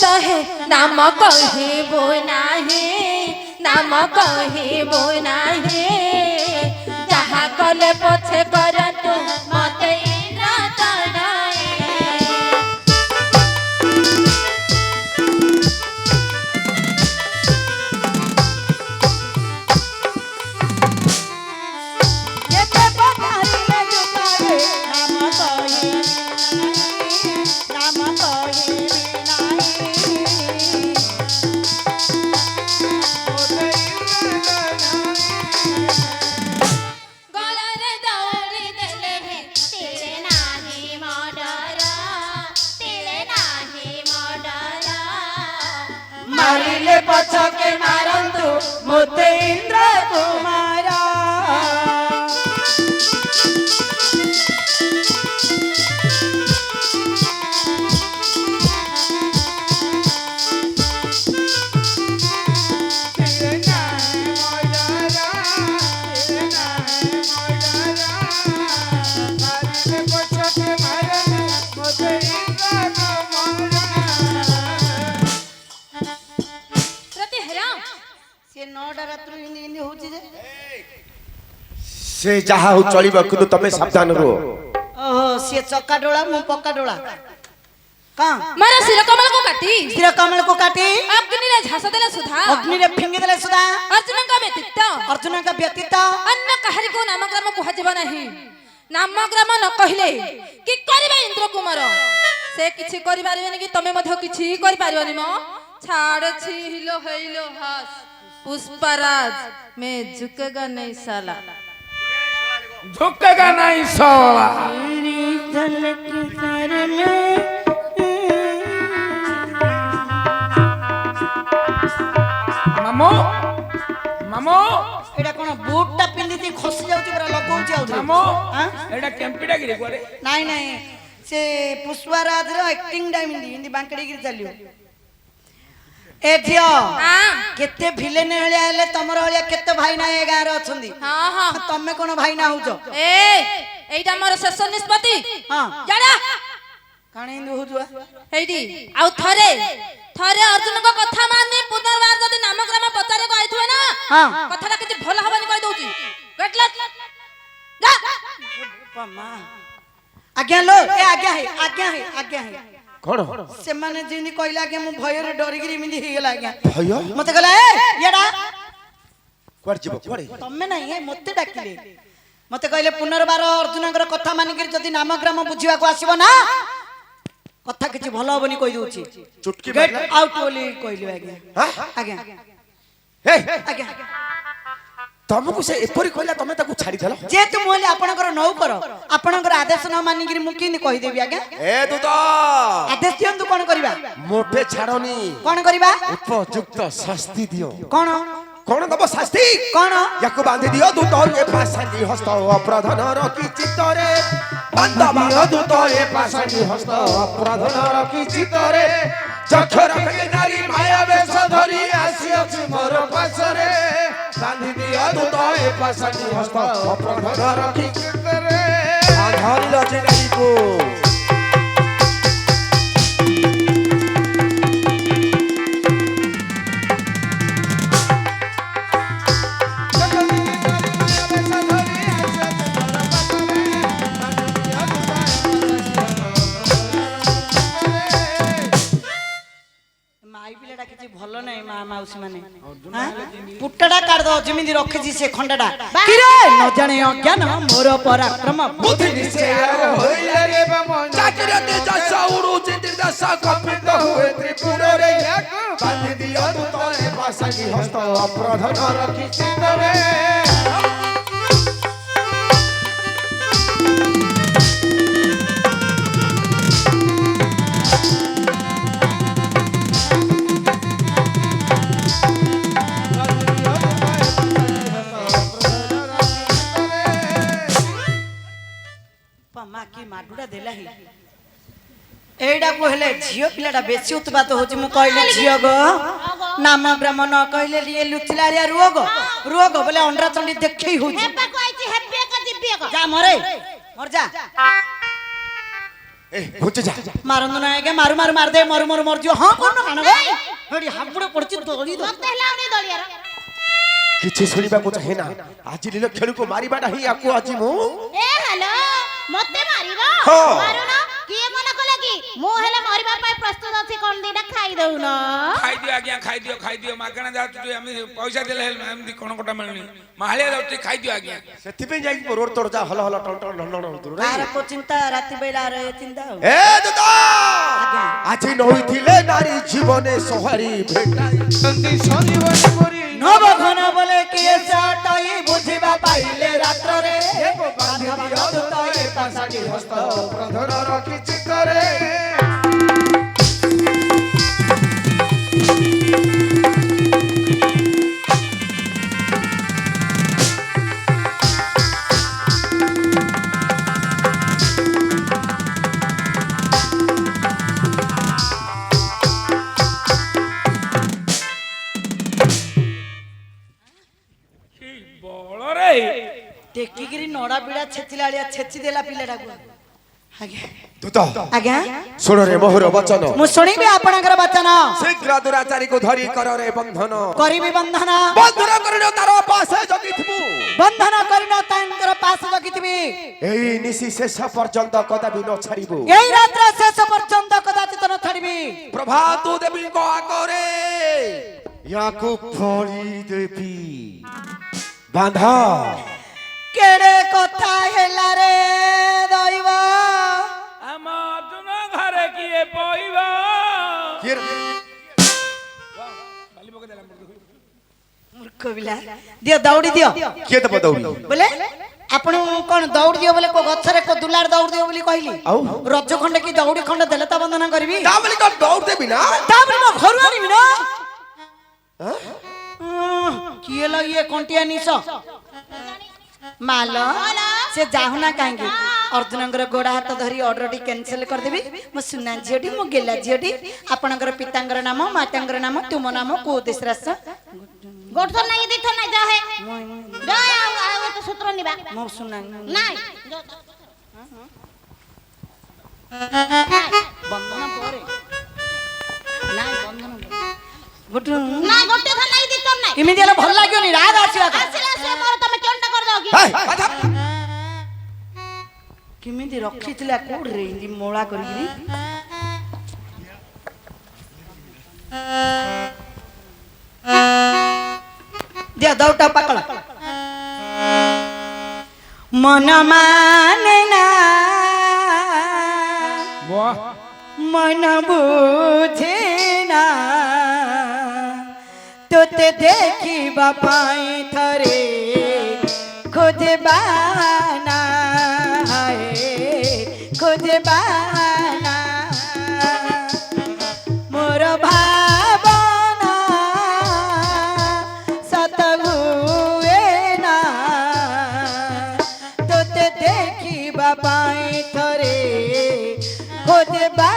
सहे नाम कहबो नाही नाम कहबो नाही जहा कले पछे करतु मते इना तनाई मारिले पछके मारंतु मोते इंद्र कुमारा से जहा हो चलिबा किंतु तमे सावधान रहो। ओहो से चक्का डोला मु पक्का डोला का मारा सिर कमल को काटी अग्नि रे झास देले सुधा अग्नि रे फिंगी देले सुधा अर्जुन का व्यतीत अन्य कहरी को नामग्राम कुहा जेबा नाही नामग्राम न कहिले कि करबा इंद्र कुमार से किछि करि पारिबेनी कि तमे मध्य किछि करि पारिबनी म छाड़ छिलो हैलो हास पुष्पराज मैं झुकेगा नहीं साला झुकेगा नहीं साला मामो मामो एडा कोन बूटटा पिंदिती खसी जाउची पूरा लगौची आउ मामो एडा केम्पिडा गिरे कोरे नाही नाही से पुष्पराज रो एक्टिंग टाइम हिंदी बांकड़ी गिर चलियो ए झियो केते विलेन हलिया हेले तमरो हलिया केते भाई ना ए गार अछंदी हां हां तमे कोन भाई ना होजो ए एइटा मोर शेष निष्पत्ति हां जाडा काणी हिंदी होजुआ हेइडी आउ थरे थरे अर्जुन को कथा माने पुनर्बार जदी नामग्राम पचारे को आइथुवे ना हां कथाटा किछि भलो हबनी कहि दउची गेटला जा पम्मा आज्ञा लो ए आज्ञा है कोन से माने जिनी कहला के मु भय रे डरी गिरी मिली हे गेला आज्ञा भय मते कहला ए येडा कोर जीव कोरे तमे नहीं है मते डाकिले मते कहले पुनर्बार अर्जुनकर कथा मानि गिरी जदी नामग्राम बुझिवा को आसीबो ना कथा किछि भलो हबनी कहि दउची चुटकी गेट आउट बोली कहली आज्ञा आज्ञा हे आज्ञा तुमको से एपरी कहला तमे ताकू छाडी देलो जे तुम मोले आपनकर नौ करो आपनकर आदेश न मानि गिरी मु किनि कहि देबी आज्ञा ए दूत आदेश दियंतु कोन करबा मोटे छाड़नी कोन करबा उपयुक्त शास्ति दियो कोन कोन दब शास्ति कोन याको बांधि दियो दूत ए पासानी हस्त अप्रधान रखी चित्तरे बांधब दूत ए पासानी हस्त अप्रधान रखी चित्तरे चक्षर के नारी माया वेश धरी आसी अछि मोर पासरे बांधि दियो दूत ए पासानी हस्त अप्रधान रखी चित्तरे आधारी लजे गाई को भलो नहीं मां मौसी माने पुट्टाडा काट दो जमिनी रखी से खंडाडा किरे न जाने अज्ञान मोर पराक्रम बुद्धि निश्चय होइले रे बमन चाकरे दे जसा उरु चित्र दसा कपित हुए त्रिपुर रे बांधि दियो तू तोरे पासानी हस्त अप्रधान रखी चित्तरे माडुडा देला ही एडा कहले झियो पिलाडा बेसी उत्पात होची मु कहले झियो गो नाम ब्रह्म न कहले लिए लुचला रे रोग रोग बोले अंडरा चंडी देखै होची हेपा कहैछि हेपे का दिव्य का जा मरे मर जा ए घुच जा ମାରନ୍ତୁ ନା ଆଜ୍ଞା ମାରୁ ମାରୁ ମାରିଦେ ମରୁ ମରୁ ମରିଯିବ ହଁ କରୁନ କାଣ ହେଠି ହାବୁଡେ ପଡିଛି ଦଳି ଦଳି ମତେ ହେଲାଉନି ଦଳିଆର କିଛି ଶୁଣିବାକୁ ଚାହେଁ ନା ଆଜି ଲିଲ ଖେଳକୁ ମାରିବାଟା ହିଁ ଆକୁ ଆଜି ମୁଁ ଏ ହ୍ୟାଲୋ ମତେ ମାରିବ ହଁ। ମାରୁନ କିଏ ମନା କଲା କି ମୁଁ ହେଲେ ମରିବା ପାଇଁ ପ୍ରସ୍ତୁତ ଅଛି କଣ ଦିଟା ଖାଇ ଦଉନ ଖାଇଦିଅ ଆଜ୍ଞା ଖାଇଦିଅ ମାଗଣା ଯାଉଛୁ ଆମେ ପଇସା ଦେଲେ ଏମିତି କଣ କଟା ମିଳୁନି ମାହାଳିଆ ଯାଉଛି ଖାଇଦିଅ ଆଜ୍ଞା ସେଥିପାଇଁ ଯାଇକି ରୋଡ ତୋଡ ଯା ହଲ ହଲ ଟନ ଟନ ଢନ ଢନ ହଉଥିଲୁ ତାର କୋ ଚିନ୍ତା ରାତି ବେଳା ରେ ଚିନ୍ତା ଆଉ ଏ ଦୁତା ଆଜି ନଇଥିଲେ ନାରୀ ଜୀବନେ ସହାରୀ ଭେଟାଇ ନବ ଘନ ବୋଲେ କିଏ ସାଟାଇ ବୁଝିବା ପାଇଲେ ରାତ୍ରରେ ବାନ୍ଧବୀ ଅଦୁତ ଏ ପାଶାଟି ହସ୍ତ ପ୍ରଧନ ରଖି ଚିତରେ ବଳରେ ଟେକିକିରି ନଡା ବିଡା ଛେଚିଲା ଆଳିଆ ଛେଚି ଦେଲା ପିଲାଟାକୁ ଆଜ୍ଞା ଦୁତ ଆଜ୍ଞା ଶୁଣ ରେ ମୋହର ବଚନ ମୁଁ ଶୁଣିବି ଆପଣଙ୍କର ବଚନ ଶୀଘ୍ର ଦୁରାଚାରୀକୁ ଧରି କରରେ ବନ୍ଧନ କରିବି ବନ୍ଧନ ବନ୍ଧନ କରିନ ତାର ପାଶେ ଜଗିଥିବୁ ବନ୍ଧନ କରିନ ତାଙ୍କର ପାଶ ଜଗିଥିବି ଏଇ ନିଶି ଶେଷ ପର୍ଯ୍ୟନ୍ତ କଦାପି ନ ଛାଡ଼ିବୁ ଏଇ ରାତ୍ର ଶେଷ ପର୍ଯ୍ୟନ୍ତ କଦାଚିତ ନ ଛାଡ଼ିବି ପ୍ରଭାତୁ ଦେବୀଙ୍କ ଆଗରେ ୟାକୁ ଫଳି ଦେବି ବାନ୍ଧ କେଡେ କଥା ହେଲା ରେ ଦଇବ ଆମ ଅର୍ଜୁନ ଘରେ କିଏ ପଇବ ମୂର୍ଖ ପିଲା ଦିଅ ଦୌଡ଼ି ଦିଅ କିଏ ଦେବ ଦୌଡ଼ି ବୋଲେ ଆପଣ କଣ ଦୌଡ଼ି ଦିଅ ବୋଲେ କୋ ଗଛରେ କୋ ଦୁଲାର ଦୌଡ଼ି ଦିଅ ବୋଲି କହିଲି ଆଉ ରଜ ଖଣ୍ଡେ କି ଦୌଡ଼ି ଖଣ୍ଡେ ଦେଲେ ତ ବନ୍ଦନା କରିବି ତା ବୋଲି କଣ ଦୌଡ଼ି ଦେବି ନା ତାପରେ ମୋ ଘରୁ ଆଣିବି ନା କିଏ ଲ ଇଏ କଣ୍ଟିଆ ନିଶ ମାଲ ସେ ଯାହୁନା କାହିଁକି ଅର୍ଜୁନଙ୍କର ଗୋଡ ହାତ ଧରି ଅର୍ଡରଟି କ୍ୟାନସେଲ କରିଦେବି ମୋ ସୁନା ଝିଅଟି ମୋ ଗେଲା ଝିଅଟି ଆପଣଙ୍କର ପିତାଙ୍କର ନାମ ମାତାଙ୍କର ନାମ ତୁମ ନାମ କୋଉ ଦେଶରେ ଆସ ଗୋଟେ ଥର ନାଇଁ ଦି ଥର ନାଇଁ ଯା ହେ ଯା ଆଉ ତ ସୂତ୍ର ନିବା ମୋ ସୁନା ନାଇଁ ବନ୍ଦନା ପରେ ନାଇଁ ବନ୍ଦନା ଗୋଟେ ନାଇଁ ଗୋଟେ ଥର ନାଇଁ ଦି ଥର ନାଇଁ ଏମିତି ହେଲେ ଭଲ ଲାଗିବନି ରାଗ ଆସିବା ଆସିଲା ଆସିଲା ମୋର ତମେ କେନ୍ଟା କରିଦବ କି କେମିତି ରଖିଥିଲା କୋଉଠି ଏମିତି ମୋଳା କରିକିରି ଦିଅ ଦୌଟା ପାକଳ ମନ ମାନେ ନା ମନ ବୁଝେ ନା ତୋତେ ଦେଖିବା ପାଇଁ ଥରେ ଖୋଜବା ନା ଖୋଜବା ନା ମୋର ଭାବନା ସତ ହୁଏ ନା ତୋତେ ଦେଖିବା ପାଇଁ ଥରେ ଖୋଜବା